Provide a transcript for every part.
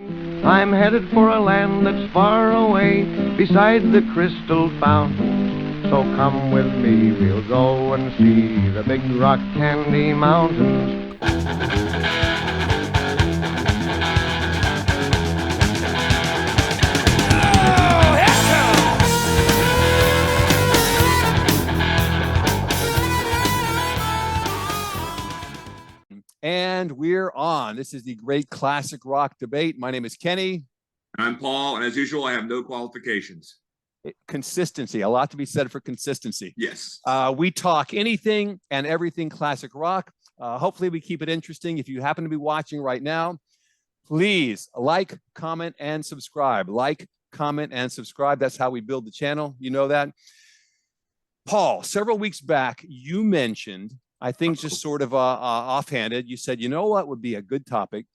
I'm headed for a land that's far away, beside the crystal fountain. So come with me, we'll go and see the big rock candy mountains. And we're on. This is the Great Classic Rock Debate. My name is Kenny. I'm Paul, and as usual, I have no qualifications. Consistency, a lot to be said for consistency. Yes. We talk anything and everything classic rock. Hopefully we keep it interesting. If you happen to be watching right now, please like, comment, and subscribe. Like, comment, and subscribe. That's how we build the channel. You know that. Paul, several weeks back, you mentioned, I think just sort of offhanded, you said, you know what would be a good topic?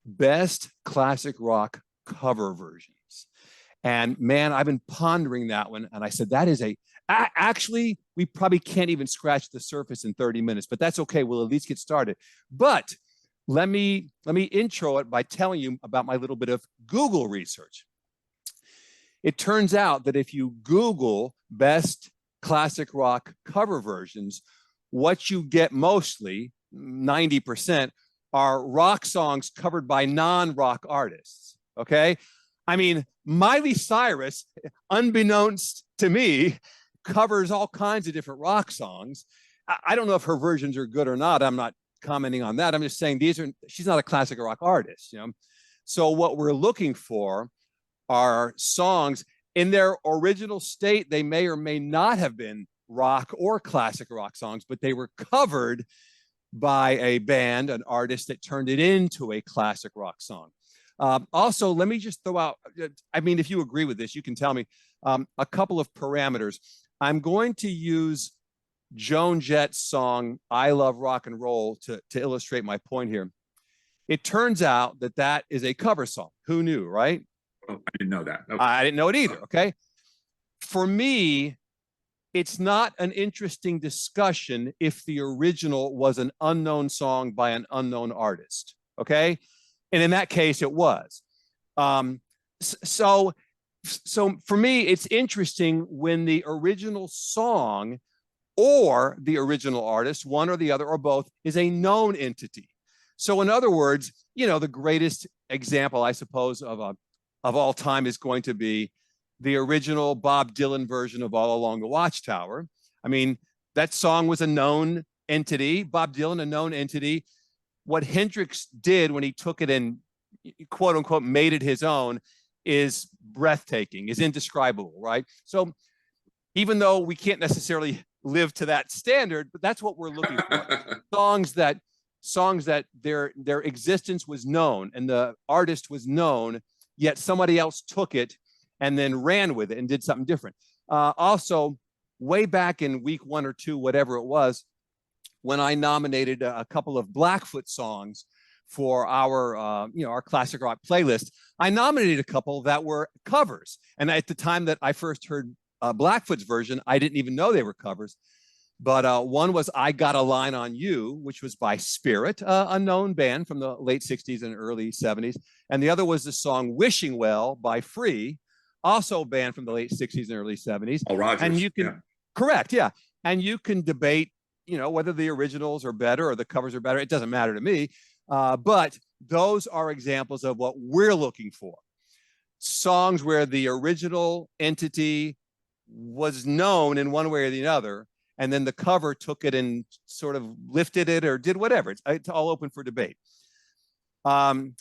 Best classic rock cover versions. And man, I've been pondering that one. And I said, that is actually, we probably can't even scratch the surface in 30 minutes, but that's okay. We'll at least get started. But let me intro it by telling you about my little bit of Google research. It turns out that if you Google best classic rock cover versions, what you get mostly, 90%, are rock songs covered by non-rock artists, okay? I mean, Miley Cyrus, unbeknownst to me, covers all kinds of different rock songs. I don't know if her versions are good or not. I'm not commenting on that. I'm just saying she's not a classic rock artist, you know? So what we're looking for are songs in their original state. They may or may not have been rock or classic rock songs, but they were covered by a band, an artist that turned it into a classic rock song. Also, let me just throw out, I mean, if you agree with this, you can tell me a couple of parameters. I'm going to use Joan Jett's song, I Love Rock and Roll, to illustrate my point here. It turns out that that is a cover song. Who knew, right? Oh, I didn't know that. Okay. I didn't know it either, okay? For me, it's not an interesting discussion if the original was an unknown song by an unknown artist, okay? And in that case, it was. So for me, it's interesting when the original song or the original artist, one or the other or both, is a known entity. So in other words, you know, the greatest example, I suppose, of all time is going to be the original Bob Dylan version of All Along the Watchtower. I mean, that song was a known entity, Bob Dylan, a known entity. What Hendrix did when he took it and quote unquote made it his own is breathtaking, is indescribable, right? So even though we can't necessarily live to that standard, but that's what we're looking for. songs that their existence was known and the artist was known, yet somebody else took it and then ran with it and did something different. Also, way back in week 1 or 2, whatever it was, when I nominated a couple of Blackfoot songs for our our classic rock playlist, I nominated a couple that were covers. And at the time that I first heard Blackfoot's version, I didn't even know they were covers. But one was I Got a Line on You, which was by Spirit, a known band from the late 60s and early 70s. And the other was the song Wishing Well by Free, also a band from the late 60s and early 70s. Oh, Rogers. And you can, correct, yeah. And you can debate, you know, whether the originals are better or the covers are better. It doesn't matter to me. But those are examples of what we're looking for. Songs where the original entity was known in one way or the other, and then the cover took it and sort of lifted it or did whatever. It's all open for debate.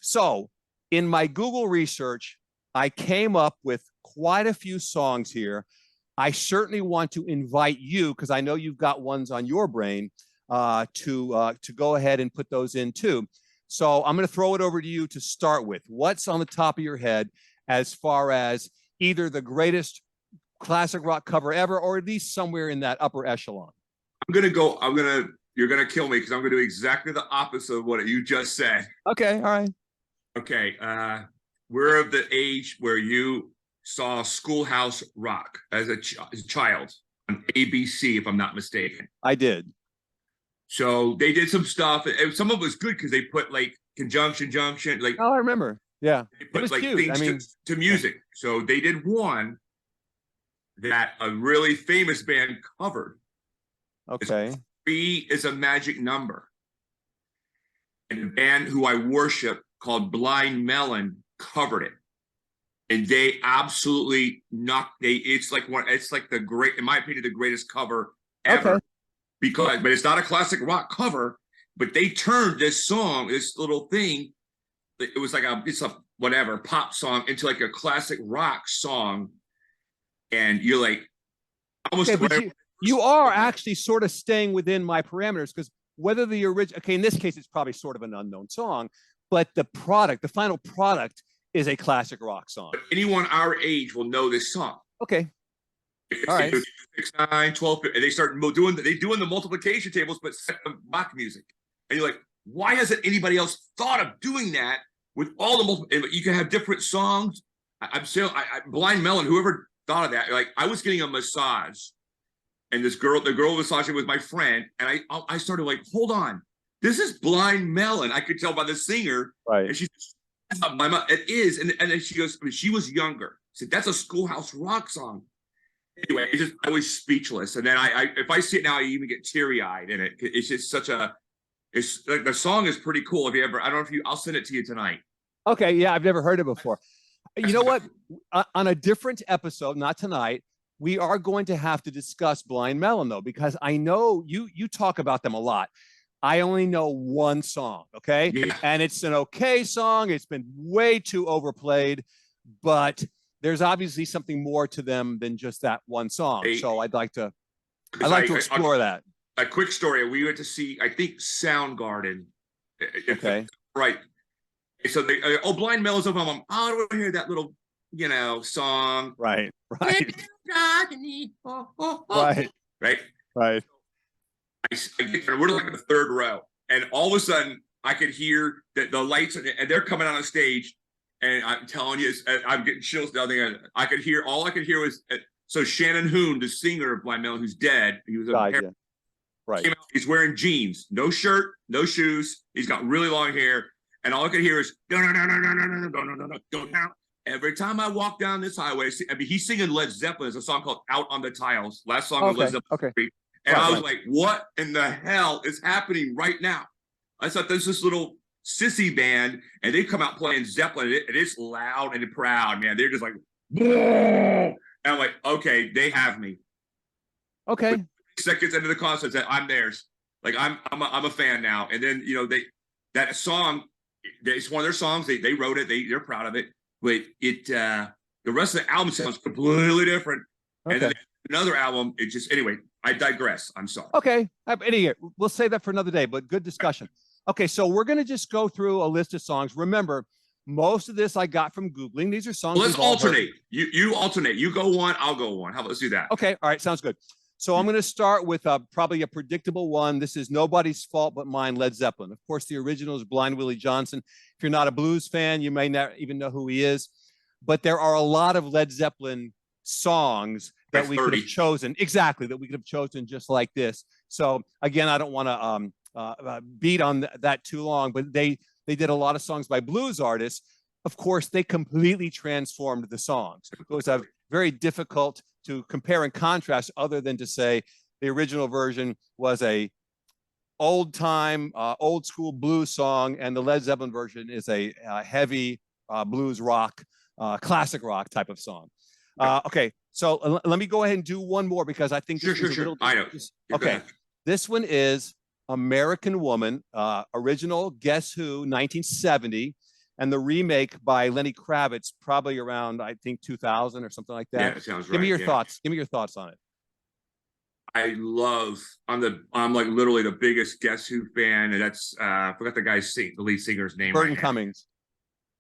So in my Google research, I came up with quite a few songs here. I certainly want to invite you, because I know you've got ones on your brain, to go ahead and put those in too. So I'm going to throw it over to you to start with. What's on the top of your head as far as either the greatest classic rock cover ever, or at least somewhere in that upper echelon? You're going to kill me because I'm going to do exactly the opposite of what you just said. Okay, all right. Okay, we're of the age where you saw Schoolhouse Rock as a child on ABC, if I'm not mistaken. I did. So they did some stuff. And some of it was good because they put like conjunction, like. Oh, I remember. Yeah. They It put was like cute. things I mean, to music. So they did one that a really famous band covered. okay. Three is a magic number. And a band who I worship called Blind Melon covered it. And they absolutely knocked it's like the great, in my opinion, the greatest cover ever. Okay. But it's not a classic rock cover, but they turned this song, this little thing, it was like it's a whatever pop song into like a classic rock song. And you're like, almost Okay, but you are actually sort of staying within my parameters, because whether the original, okay, in this case, it's probably sort of an unknown song, but the final product is a classic rock song. But anyone our age will know this song. Okay. All right. 6, 9, 12, and they start doing the multiplication tables, but set the rock music. And you're like, why hasn't anybody else thought of doing that with all the multiple? You can have different songs. I'm still Blind Melon, whoever thought of that, like I was getting a massage, and the girl massaging with my friend, and I started like, hold on, this is Blind Melon. I could tell by the singer, right? And she's my mom, it is, and then she goes, I mean, she was younger. Said that's a Schoolhouse Rock song. Anyway, I was speechless, and then if I see it now, I even get teary eyed in it. It's just it's like the song is pretty cool. If you ever, I don't know I'll send it to you tonight. Okay, yeah, I've never heard it before. You know what? On a different episode, not tonight, we are going to have to discuss Blind Melon, though, because I know you talk about them a lot. I only know one song, okay? Yeah. And it's an okay song. It's been way too overplayed, but there's obviously something more to them than just that one song. So I'd like to explore that. A quick story. We went to see, I think, Soundgarden. Okay. Right. So Blind Melon's up. I don't want to hear that little, song. Right. Right. Right. Right. I get there, we're like in the third row, and all of a sudden I could hear the lights, and they're coming on the stage, and I'm telling you, I'm getting chills down there. All I could hear was so Shannon Hoon, the singer of Blind Melon, who's dead. He was right. He's wearing jeans, no shirt, no shoes. He's got really long hair, and all I could hear is go down. Every time I walk down this highway, he's singing Led Zeppelin. There's a song called "Out on the Tiles," last song of Led Zeppelin. Okay. And I was like, what in the hell is happening right now? I thought there's this little sissy band, and they come out playing Zeppelin, and it's loud and proud, man. They're just like, and I'm like, okay, they have me. Okay. But seconds into the concert, said, I'm theirs. Like I'm a fan now. And then that song, it's one of their songs. They wrote it. They're proud of it. But the rest of the album sounds completely different. Okay. And then another album, it just anyway. I digress. I'm sorry. Okay. Anyway, we'll save that for another day, but good discussion. Okay, so we're going to just go through a list of songs. Remember, most of this I got from Googling. These are songs. Well, let's alternate. You alternate. You go one, I'll go one. How about let's do that? Okay. All right. Sounds good. So I'm going to start with probably a predictable one. This is Nobody's Fault But Mine, Led Zeppelin. Of course, the original is Blind Willie Johnson. If you're not a blues fan, you may not even know who he is. But there are a lot of Led Zeppelin songs that we could have chosen. Exactly, that we could have chosen just like this. So again, I don't want to beat on that too long, but they did a lot of songs by blues artists. Of course, they completely transformed the songs. It was very difficult to compare and contrast, other than to say the original version was a old school blues song, and the Led Zeppelin version is a heavy blues rock, classic rock type of song. Okay, so let me go ahead and do one more, because I think this is a little. I know. Okay, this one is American Woman, original Guess Who, 1970, and the remake by Lenny Kravitz, probably around, I think, 2000 or something like that. Yeah, it sounds right. Give me your thoughts. Give me your thoughts on it. I'm like literally the biggest Guess Who fan, and that's I forgot the lead singer's name. Burton Cummings.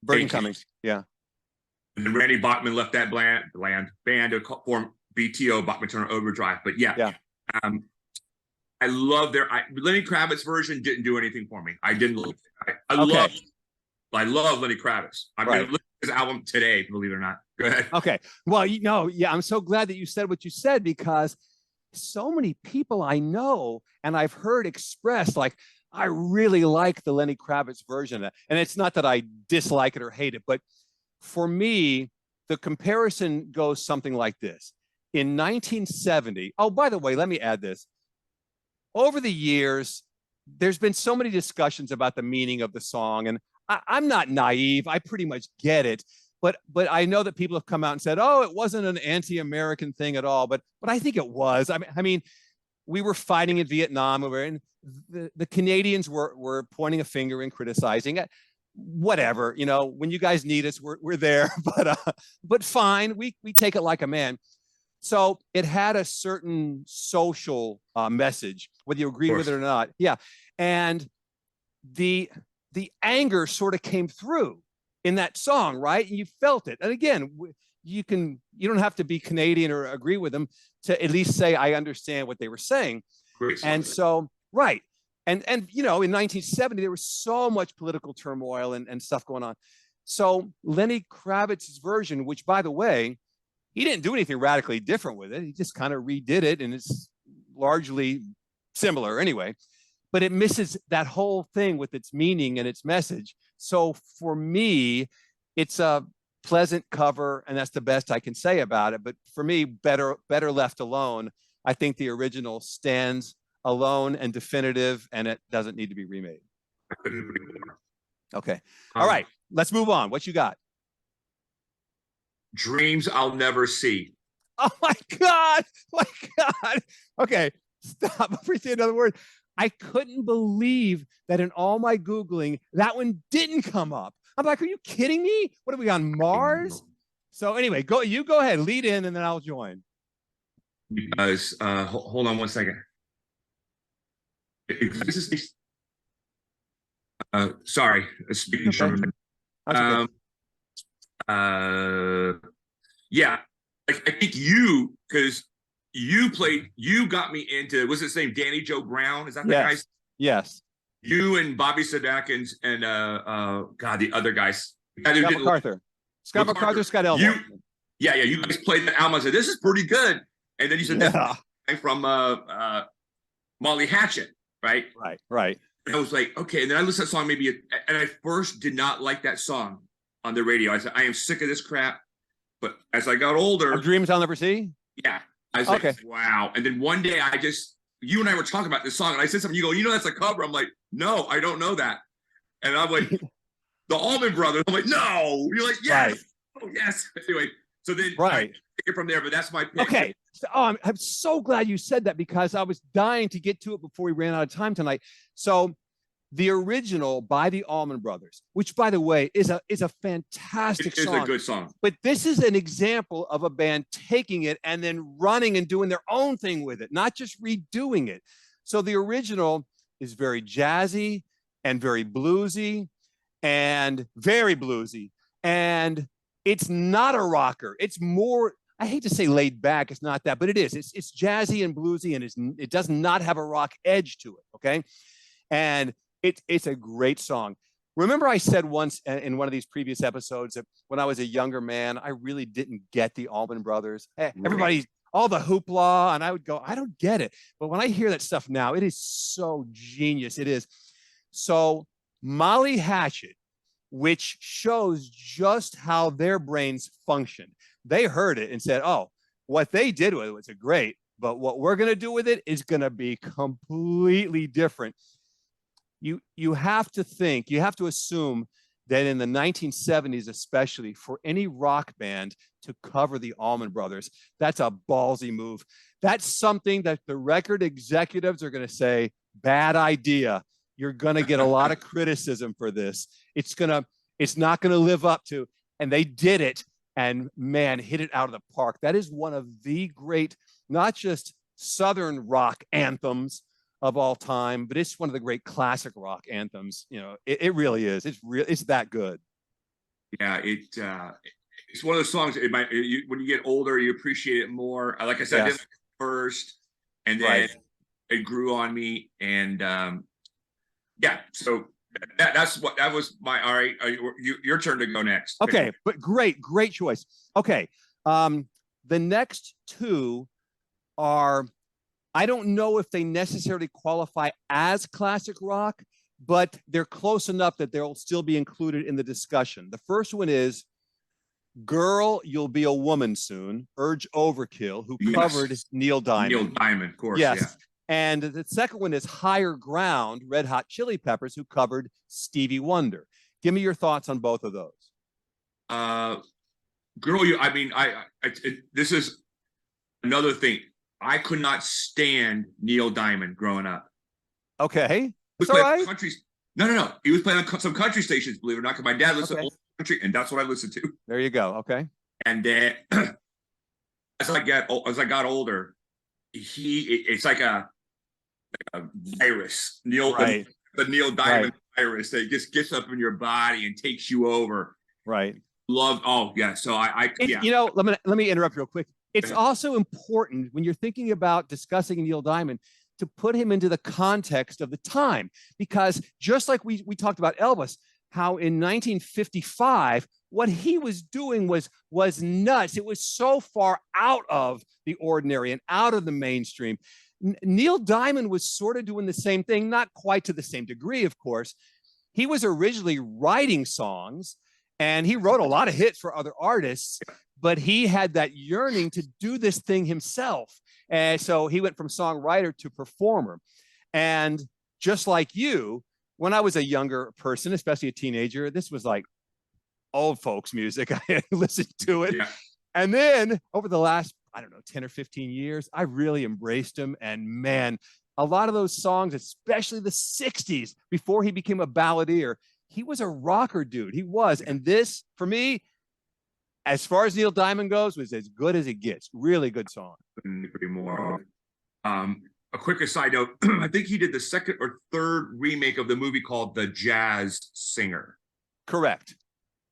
Burton Cummings. Yeah. And Randy Bachman left that band to form BTO, Bachman Turner Overdrive. But yeah. I love Lenny Kravitz version didn't do anything for me. I didn't. I love Lenny Kravitz. I'm going to listen to his album today, believe it or not. Go ahead. Okay. Well, I'm so glad that you said what you said, because so many people I know and I've heard express, like, I really like the Lenny Kravitz version of that. And it's not that I dislike it or hate it, but for me, the comparison goes something like this. In 1970, oh, by the way, let me add this. Over the years, there's been so many discussions about the meaning of the song, and I'm not naive. I pretty much get it. But I know that people have come out and said, oh, it wasn't an anti-American thing at all. But I think it was. I mean, we were fighting in Vietnam, and the Canadians were pointing a finger and criticizing it. Whatever, you know, when you guys need us, we're there. But fine, we take it like a man. So it had a certain social message, whether you agree with it or not. Yeah, and the anger sort of came through in that song, right? And you felt it. And again, you don't have to be Canadian or agree with them to at least say, I understand what they were saying. And so, right. And you know, in 1970, there was so much political turmoil and stuff going on. So Lenny Kravitz's version, which by the way, he didn't do anything radically different with it. He just kind of redid it, and it's largely similar anyway. But it misses that whole thing with its meaning and its message. So for me, it's a pleasant cover, and that's the best I can say about it. But for me, better left alone. I think the original stands alone and definitive, and it doesn't need to be remade. I couldn't agree more. Okay. All right. Let's move on. What you got? Dreams I'll Never See. Oh my God. My God. Okay. Stop. Before you say another word. I couldn't believe that in all my Googling, that one didn't come up. I'm like, are you kidding me? What are we on Mars? So anyway, you go ahead, lead in, and then I'll join. Because hold on one second. Sorry, speaking German. Yeah, I think you, because you got me into, what's his name, Danny Joe Brown? Is that the guy? Yes. You and Bobby Sadek and God, the other guys. Scott MacArthur. Scott MacArthur, Scott Elmore. Yeah, you guys played the album. I said, this is pretty good. And then you said that from Molly Hatchet, right? Right. And I was like, okay. And then I listened to that song and I first did not like that song on the radio. I said, I am sick of this crap. But as I got older, Dreams I'll Never See. Yeah, I was like, wow. And then one day you and I were talking about this song, and I said something. You go, you know, that's a cover. I'm like, no, I don't know that. And I'm like, the Allman Brothers. I'm like, no. You're like, yes. Right. Oh, yes. Anyway, so then I take it from there. But that's my pick. Okay. So, I'm so glad you said that, because I was dying to get to it before we ran out of time tonight. So the original by the Allman Brothers, which by the way is a fantastic song. It is a good song. But this is an example of a band taking it and then running and doing their own thing with it, not just redoing it. So the original is very jazzy and very bluesy and very bluesy. And it's not a rocker. It's more, I hate to say laid back, it's not that, but it is. It's jazzy and bluesy, and it does not have a rock edge to it, okay? And it's a great song. Remember I said once in one of these previous episodes that when I was a younger man, I really didn't get the Allman Brothers. Everybody, all the hoopla, and I would go, I don't get it. But when I hear that stuff now, it is so genius. It is. So Molly Hatchet, which shows just how their brains function. They heard it and said, oh, what they did with it was great, but what we're going to do with it is going to be completely different. You have to think, you have to assume that in the 1970s, especially, for any rock band to cover the Allman Brothers, that's a ballsy move. That's something that the record executives are going to say, bad idea. You're going to get a lot of criticism for this. It's not going to live up to, and they did it, and man, hit it out of the park. That is one of the great, not just Southern rock anthems of all time, but it's one of the great classic rock anthems. You know, it really is. It's that good. Yeah, it's one of those songs. When you get older, you appreciate it more. Like I said, I did it first, and then it grew on me. And so that was my. All right, your turn to go next. Okay, but great choice. Okay, the next two are I don't know if they necessarily qualify as classic rock, but they're close enough that they'll still be included in the discussion. The first one is Girl, You'll Be a Woman Soon, Urge Overkill, who covered Neil Diamond. Neil Diamond, of course. Yes. Yeah. And the second one is Higher Ground, Red Hot Chili Peppers, who covered Stevie Wonder. Give me your thoughts on both of those. Girl, this is another thing. I could not stand Neil Diamond growing up. Okay. That's all right. No. He was playing on some country stations, believe it or not, because my dad listened to old country, and that's what I listened to. There you go. Okay. And as I got older, it's like a virus. The Neil Diamond virus that just gets up in your body and takes you over. Right. So You know, let me interrupt real quick. It's also important when you're thinking about discussing Neil Diamond to put him into the context of the time, because just like we talked about Elvis, how in 1955 what he was doing was nuts. It was so far out of the ordinary and out of the mainstream. Neil Diamond was sort of doing the same thing, not quite to the same degree, of course. He was originally writing songs, and he wrote a lot of hits for other artists, but he had that yearning to do this thing himself. And so he went from songwriter to performer. And just like you, when I was a younger person, especially a teenager, this was like old folks music. I listened to it. Yeah. And then over the last, 10 or 15 years, I really embraced him. And man, a lot of those songs, especially the 60s, before he became a balladeer, he was a rocker dude. He was. And this, for me, as far as Neil Diamond goes, was as good as it gets. Really good song. Couldn't agree more. A quick aside note, I think he did the second or third remake of the movie called The Jazz Singer. Correct.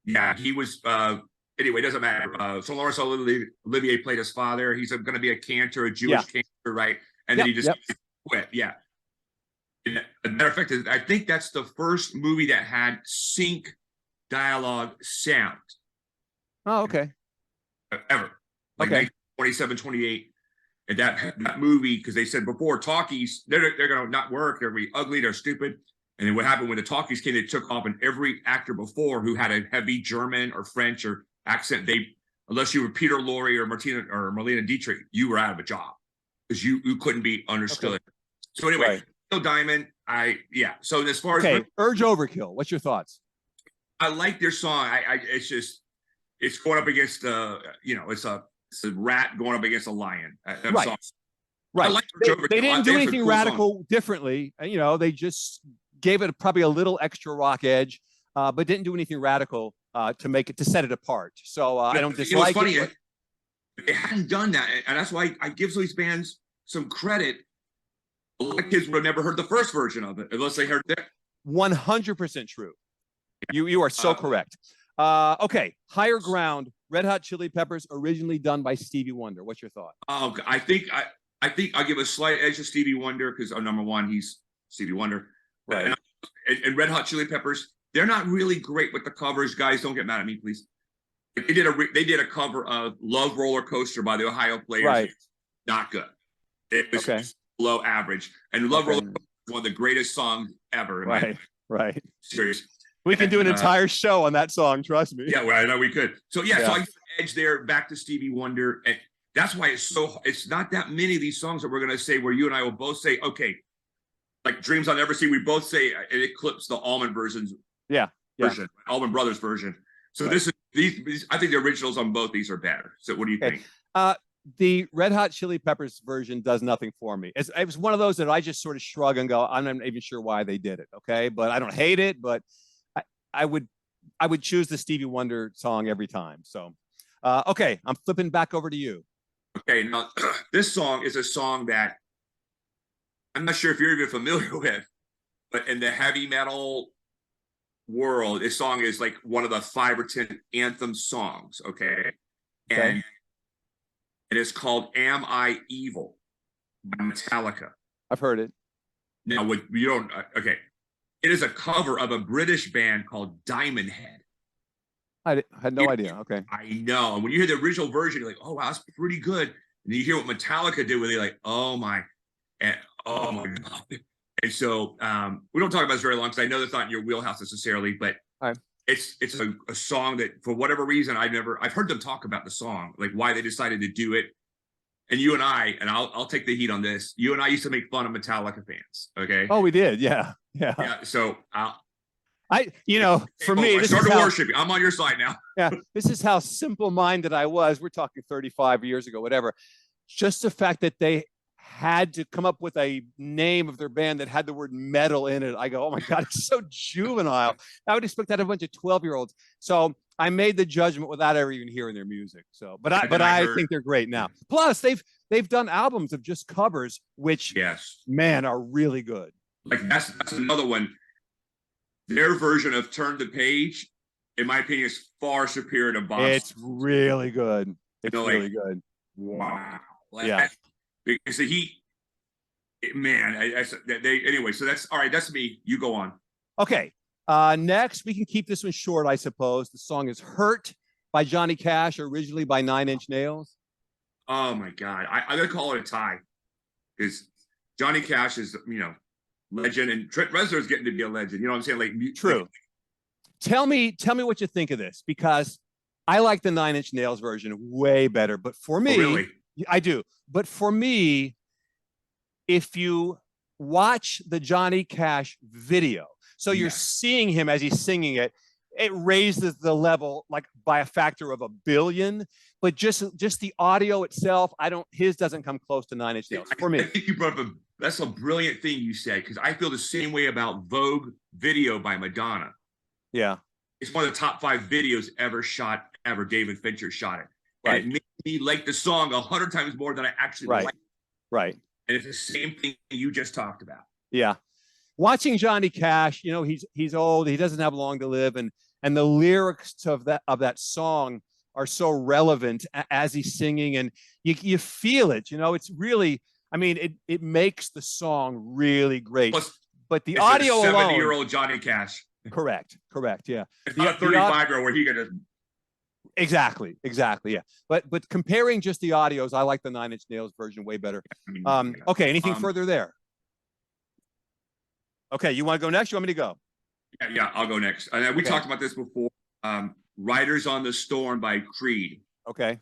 Yeah, he was, anyway, it doesn't matter. So Laurence Olivier played his father. He's going to be a cantor, a Jewish cantor, right? And then he just quit. Yeah. And as a matter of fact, I think that's the first movie that had sync dialogue sound. Oh, okay. Ever. Like 27, 28. And that movie, because they said before talkies, they're going to not work. They're going to be ugly. They're stupid. And then what happened when the talkies came, they took off, and every actor before who had a heavy German or French or accent, unless you were Peter Lorre or Marlene Dietrich, you were out of a job because you couldn't be understood. Okay. So anyway, Neil Diamond, So as far as Urge Overkill, what's your thoughts? I like their song. It's going up against it's a rat going up against a lion. Right. I like they didn't do anything radical differently. They just gave it probably a little extra rock edge, but didn't do anything radical to set it apart. So I don't dislike it. They hadn't done that, and that's why I give these bands some credit. A lot of kids would have never heard the first version of it unless they heard that. 100% true. You are so correct. Okay, Higher Ground, Red Hot Chili Peppers, originally done by Stevie Wonder. What's your thought? Oh, I think I'll give a slight edge to Stevie Wonder because number one, he's Stevie Wonder. Right. And Red Hot Chili Peppers, they're not really great with the covers. Guys, don't get mad at me, please. They did a cover of Love Roller Coaster by the Ohio Players. Right. Not good. It was below average. And Love Roller Coaster is one of the greatest songs ever. Right. Serious. We can do an entire show on that song. Trust me. Yeah, well, I know we could. So so I give an edge there back to Stevie Wonder. And that's why it's not that many of these songs that we're going to say where you and I will both say, okay, like Dreams I'll Never See, we both say it eclipsed the Allman version, Allman Brothers version. So this is these. I think the originals on both these are better. So what do you think? The Red Hot Chili Peppers version does nothing for me. It was one of those that I just sort of shrug and go, I'm not even sure why they did it. Okay, but I don't hate it, but I would choose the Stevie Wonder song every time. So, okay, I'm flipping back over to you. Okay, now this song is a song that I'm not sure if you're even familiar with, but in the heavy metal world, this song is like one of the 5 or 10 anthem songs. Okay. And it is called "Am I Evil" by Metallica. I've heard it. Now, what you don't, okay. It is a cover of a British band called Diamond Head. I had no idea. Okay. I know. And when you hear the original version, you're like, oh, wow, that's pretty good. And you hear what Metallica did with it, like, oh my. And oh my God. And so we don't talk about this very long because I know that's not in your wheelhouse necessarily, but All right. it's a song that for whatever reason I've heard them talk about the song, like why they decided to do it. And you and I'll take the heat on this. You and I used to make fun of Metallica fans. Okay. Oh, we did. Yeah. Yeah. Yeah. So for me, I started worshiping. I'm on your side now. Yeah. This is how simple-minded I was. We're talking 35 years ago, whatever. Just the fact that they had to come up with a name of their band that had the word metal in it. I go, oh my God, it's so juvenile. I would expect that of a bunch of 12-year-olds. So I made the judgment without ever even hearing their music. So, but I think they're great now. Plus, they've done albums of just covers, which man are really good. Like that's another one. Their version of Turn the Page, in my opinion, is far superior to Bob's. It's really good. It's really good. Wow. Yeah. Because anyway, so that's all right. That's me. You go on. Okay. Next, we can keep this one short, I suppose. The song is Hurt by Johnny Cash, originally by 9 Inch Nails. Oh my God. I'm going to call it a tie because Johnny Cash is, legend, and Trent Reznor is getting to be a legend. You know what I'm saying? Like, true. Tell me what you think of this, because I like the 9 Inch Nails version way better. But for me, really? I do. But for me, if you watch the Johnny Cash video, so you're seeing him as he's singing it, it raises the level like by a factor of 1 billion. But just the audio itself, his doesn't come close to 9 Inch Nails for me. I think you brought up that's a brilliant thing you said, because I feel the same way about Vogue video by Madonna. Yeah. It's one of the top 5 videos ever shot. David Fincher shot it. Right. And it made me like the song 100 times more than I actually liked it. Right. And it's the same thing you just talked about. Yeah. Watching Johnny Cash, he's old, he doesn't have long to live, and the lyrics of that song are so relevant as he's singing, and you feel it. It's really, it makes the song really great. Plus, but the audio alone, 70-year-old Johnny Cash. Correct. Yeah. It's not a 35-year-old where he could just. Exactly. Yeah. But comparing just the audios, I like the 9 Inch Nails version way better. Okay. Anything further there? Okay. You want to go next? You want me to go? Yeah. I'll go next. We talked about this before. Riders on the Storm by Creed. Okay.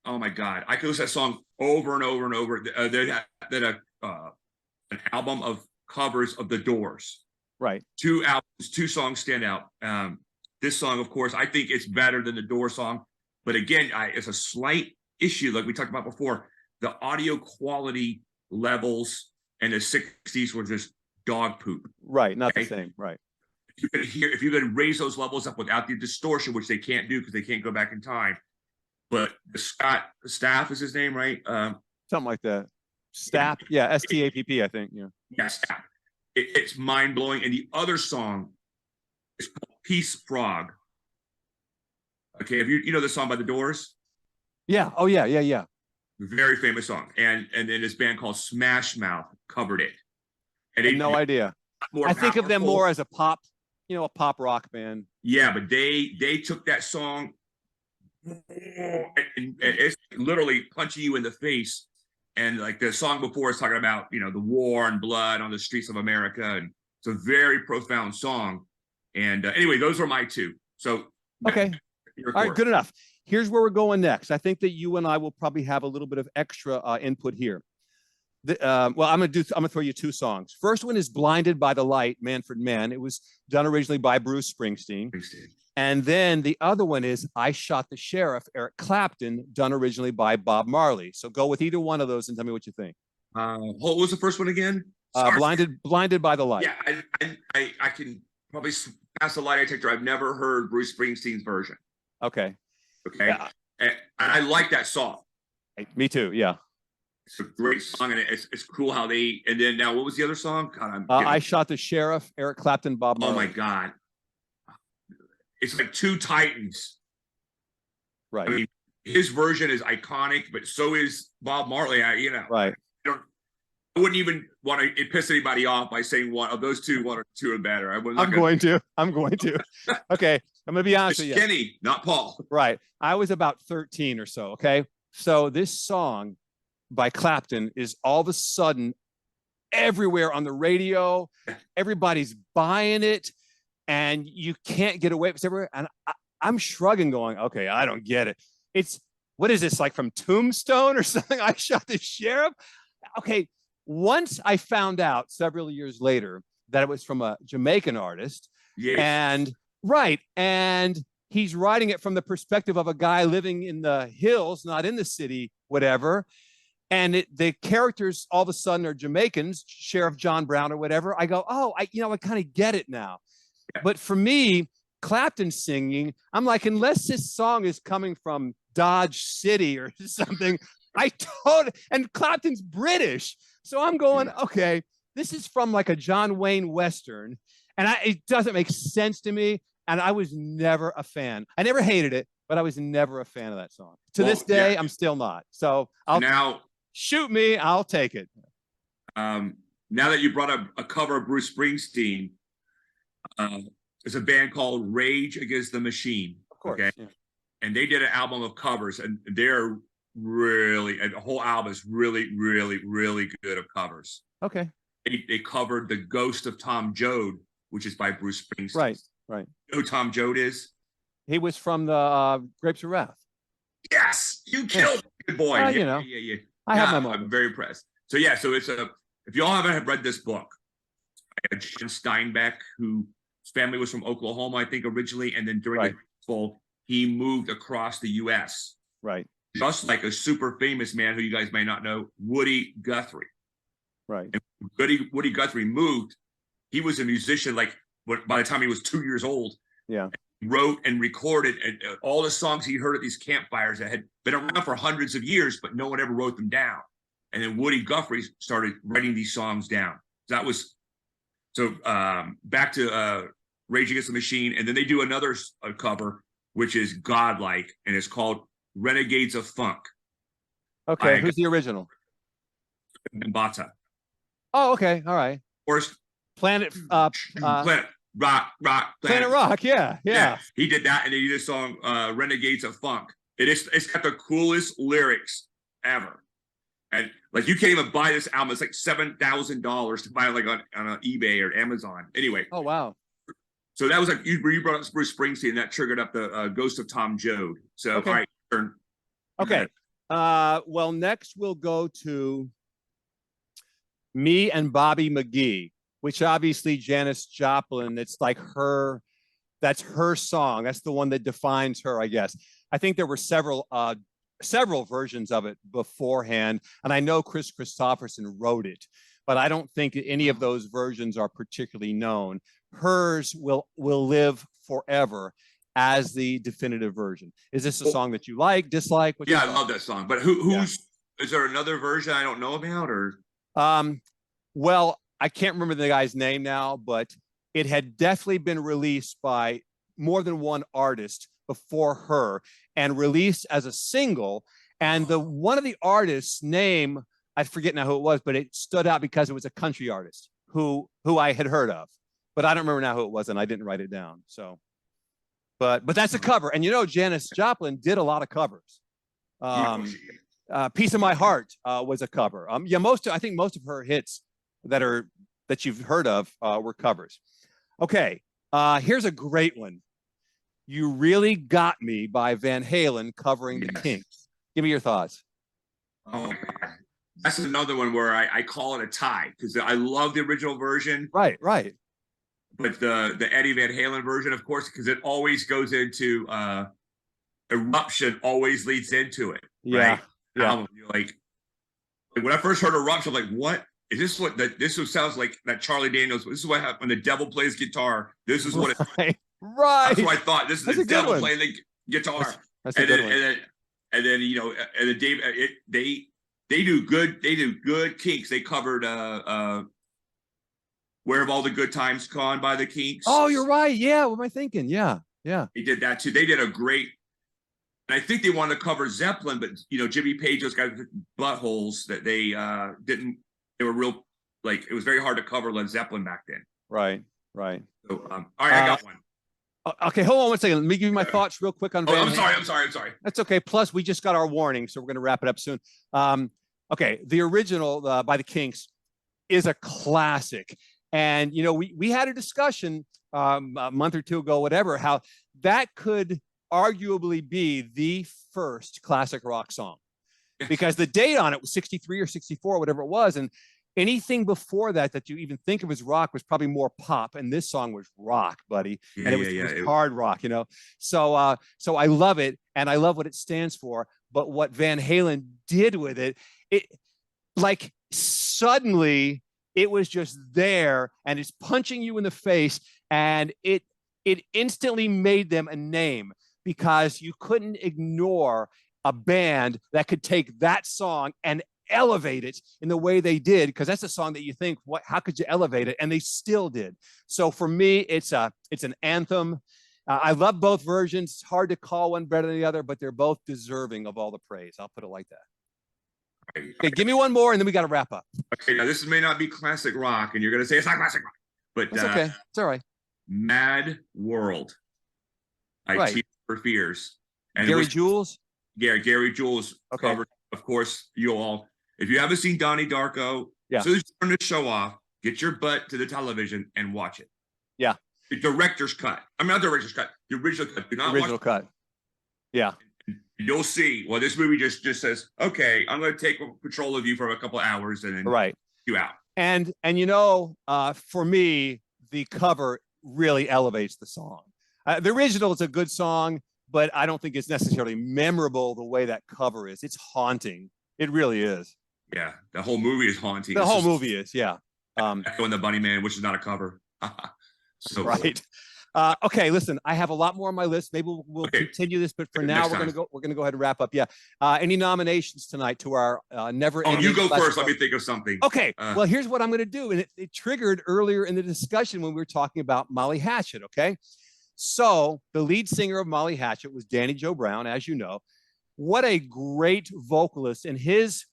Oh my God. I could listen to that song over and over and over. They had an album of covers of The Doors. Right. 2 albums, 2 songs stand out. This song, of course, I think it's better than the Doors song. But again, it's a slight issue, like we talked about before. The audio quality levels in the 60s were just dog poop. Right. Not the same. Right. If you could raise those levels up without the distortion, which they can't do because they can't go back in time. But Staff is his name, right? Something like that. Stapp. Yeah. S-T-A-P-P, I think. Yeah. Yeah, Stapp. It's mind blowing. And the other song is called Peace Frog. Okay. Have you know the song by The Doors? Yeah. Oh yeah. Yeah. Very famous song. And then this band called Smash Mouth covered it. And I had no idea. I think of them more as a pop rock band. Yeah, but they took that song and it's literally punching you in the face. And like the song before is talking about, the war and blood on the streets of America. And it's a very profound song. And anyway, those are my 2. So okay. All right, good enough. Here's where we're going next. I think that you and I will probably have a little bit of extra input here. I'm gonna throw you 2 songs. First one is "Blinded by the Light," Manfred Mann. It was done originally by Bruce Springsteen. And then the other one is "I Shot the Sheriff," Eric Clapton, done originally by Bob Marley. So go with either one of those and tell me what you think. What was the first one again? Blinded by the Light. Yeah, I can probably pass the lie detector. I've never heard Bruce Springsteen's version. Okay. Yeah. And I like that song. Me too. Yeah. It's a great song, and it's cool how they. And then now, what was the other song? God, I Shot the Sheriff, Eric Clapton, Bob Marley. Oh my God, it's like 2 titans. Right. His version is iconic, but so is Bob Marley. Right. I wouldn't even want to piss anybody off by saying one of those 2. 1 or 2 are better. I'm going to. Okay. I'm going to be honest with you. Kenny, not Paul. Right. I was about 13 or so. Okay. So this song by Clapton is all of a sudden everywhere on the radio. Everybody's buying it, and you can't get away. It's everywhere, and I'm shrugging, going, "Okay, I don't get it. It's what is this, like from Tombstone or something? I shot the sheriff." Okay, once I found out several years later that it was from a Jamaican artist, Yes. and he's writing it from the perspective of a guy living in the hills, not in the city, whatever. And the characters all of a sudden are Jamaicans, Sheriff John Brown or whatever. I go, oh, I kind of get it now. But for me, Clapton singing, I'm like, unless this song is coming from Dodge City or something, and Clapton's British. So I'm going, okay, this is from like a John Wayne Western. And it doesn't make sense to me. And I was never a fan. I never hated it, but I was never a fan of that song. To this day, I'm still not. So now shoot me, I'll take it. Now that you brought up a cover of Bruce Springsteen, there's a band called Rage Against the Machine. Of course. Okay. Yeah. And they did an album of covers, and they're really, and the whole album is really, really, really good of covers. Okay. They covered The Ghost of Tom Joad, which is by Bruce Springsteen. Right. You know who Tom Joad is? He was from the Grapes of Wrath. Yes, you killed good boy. Yeah. I have my moment. I'm very impressed. So it's if y'all haven't read this book, John Steinbeck, whose family was from Oklahoma, I think originally, and then during the fall, he moved across the U.S. Right. Just like a super famous man who you guys may not know, Woody Guthrie. Right. And Woody Guthrie moved. He was a musician, like by the time he was 2 years old. Yeah. Wrote and recorded all the songs he heard at these campfires that had been around for hundreds of years, but no one ever wrote them down. And then Woody Guthrie started writing these songs down. Back to Rage Against the Machine. And then they do another cover, which is Godlike, and it's called Renegades of Funk. Okay, who's the original? Mbata. Oh, okay, all right. First, Planet Rock. Planet Rock, yeah. He did that, and they did a song, Renegades of Funk. It's got the coolest lyrics ever. And like, you can't even buy this album. It's like $7,000 to buy it, like on eBay or Amazon. Anyway. Oh, wow. So that was like, you brought up Bruce Springsteen, and that triggered up the Ghost of Tom Joad. So, okay. All right, turn. Okay. Well, next we'll go to Me and Bobby McGee, which obviously Janis Joplin, it's like that's her song. That's the one that defines her, I guess. I think there were several versions of it beforehand. And I know Chris Christopherson wrote it, but I don't think any of those versions are particularly known. Hers will live forever as the definitive version. Is this a song that you like, dislike? I love that song. But is there another version I don't know about, or? Well, I can't remember the guy's name now, but it had definitely been released by more than one artist before her and released as a single. And one of the artists' name, I forget now who it was, but it stood out because it was a country artist who I had heard of, but I don't remember now who it was, and I didn't write it down. So, but that's a cover. And Janis Joplin did a lot of covers. Piece of My Heart was a cover. I think most of her hits that you've heard of were covers. Okay, here's a great one. You Really Got Me by Van Halen covering the Kinks. Give me your thoughts. Oh, that's another one where I call it a tie, because I love the original version. Right. But the Eddie Van Halen version, of course, because it always goes into Eruption, always leads into it. Yeah. Right? Yeah. You're like when I first heard Eruption, I'm like, what? Is this what this sounds like that Charlie Daniels? This is what happened when the devil plays guitar. This is what it right. That's what I thought. This is the devil playing the guitar. That's a good one. And then Dave, they do good Kinks. They covered Where Have All the Good Times Gone by the Kinks. Oh, you're right. Yeah, what am I thinking? Yeah. They did that too. They did a great, and I think they wanted to cover Zeppelin, but Jimmy Page, those guys with buttholes that they didn't. They were real, like, it was very hard to cover Led Zeppelin back then. Right. So, all right, I got one. Okay, hold on one second. Let me give you my thoughts real quick on Van Halen. I'm sorry. That's okay. Plus, we just got our warning, so we're going to wrap it up soon. Okay, the original by the Kinks is a classic. And, you know, we had a discussion a month or two ago, whatever, how that could arguably be the first classic rock song because the date on it was 63 or 64, whatever it was. And anything before that that you even think of as rock was probably more pop. And this song was rock, buddy. Yeah, and it was hard rock, you know. So so I love it, and I love what it stands for. But what Van Halen did with it, it like suddenly it was just there, and it's punching you in the face, and it instantly made them a name because you couldn't ignore a band that could take that song and elevate it in the way they did, because that's a song that you think, what, how could you elevate it? And they still did. So for me, it's an anthem. I love both versions. It's hard to call one better than the other, but they're both deserving of all the praise. I'll put it like that. Okay, give me one more, and then we got to wrap up. Okay, now this may not be classic rock, and you're going to say it's not classic rock, but it's okay. It's all right. Mad World. I Tears for Fears. And Gary Jules? Gary Jules covered, of course, you all. If you haven't seen Donnie Darko, as soon as you turn the show off, get your butt to the television and watch it. Yeah. The director's cut. I mean, not the director's cut. The original cut. Do not the original cut. Yeah. You'll see. Well, this movie just says, okay, I'm going to take control of you for a couple of hours and then you out. And you know, for me, the cover really elevates the song. The original is a good song, but I don't think it's necessarily memorable the way that cover is. It's haunting. It really is. Yeah, the whole movie is haunting. The whole movie is, yeah. Echo and the Bunny Man, which is not a cover. So right. Okay, listen, I have a lot more on my list. Maybe we'll continue this, but for now we're gonna go ahead and wrap up. Yeah. Any nominations tonight to our never? Oh, you go first. Let me think of something. Okay. Well, here's what I'm gonna do, and it triggered earlier in the discussion when we were talking about Molly Hatchet. Okay. So the lead singer of Molly Hatchet was Danny Joe Brown, as you know. What a great vocalist, and his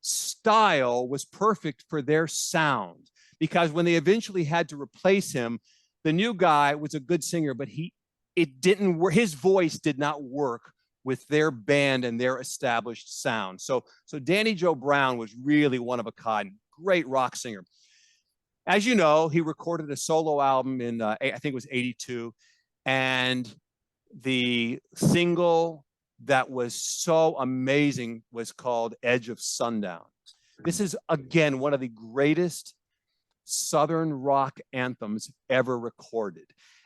style was perfect for their sound, because when they eventually had to replace him, the new guy was a good singer, but it didn't work. His voice did not work with their band and their established sound. So Danny Joe Brown was really one of a kind, great rock singer. As you know, he recorded a solo album in I think it was '82, and the single that was so amazing was called Edge of Sundown. This is, again, one of the greatest Southern rock anthems ever recorded.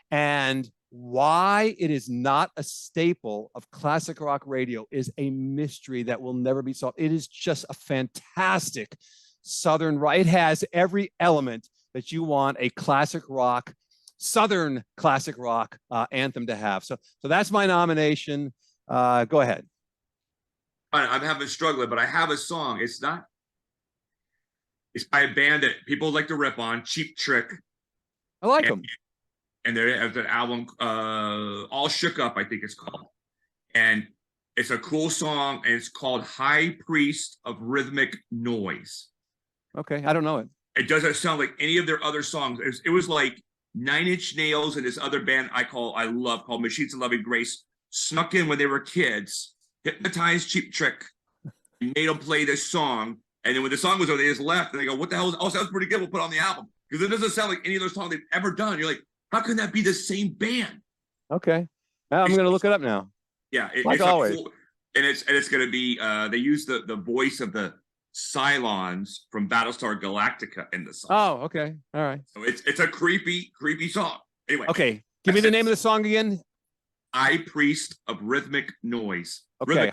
And why it is not a staple of classic rock radio is a mystery that will never be solved. It is just a fantastic Southern rock. It has every element that you want a classic rock, Southern classic rock anthem to have. So that's my nomination. Go ahead. I'm having struggling, but I have a song. It's by a band that people like to rip on, Cheap Trick. I like them. And they have an album, All Shook Up, I think it's called. And it's a cool song, and it's called High Priest of Rhythmic Noise. Okay, I don't know it. It doesn't sound like any of their other songs. It was like Nine Inch Nails and this other band I love called Machines of Loving Grace snuck in when they were kids, hypnotized Cheap Trick, and made them play this song. And then when the song was over, they just left, and they go, what the hell? Oh, sounds pretty good. We'll put it on the album. Because it doesn't sound like any other song they've ever done. You're like, how can that be the same band? Okay. Now I'm going to look it up now. Yeah. Like always. Cool, and it's going to be, they use the voice of the Cylons from Battlestar Galactica in the song. Oh, okay. All right. So it's a creepy song. Anyway. Okay. Give me the name of the song again. High Priest of Rhythmic Noise. Okay.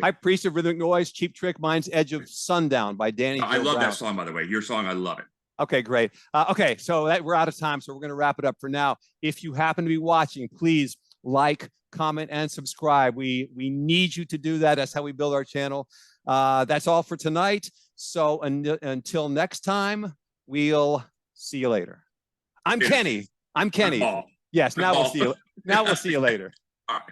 High Priest of Rhythmic Noise, Cheap Trick, Mine's Edge of Sundown by Danny Joe I love Brown. that song, by the way. Your song, I love it. Okay, great. Okay, so we're out of time, so we're going to wrap it up for now. If you happen to be watching, please like, comment, and subscribe. We need you to do that. That's how we build our channel. That's all for tonight. So until next time, we'll see you later. I'm Kenny. I'm Kenny. Yes, now we'll see you. Now we'll see you later. All right.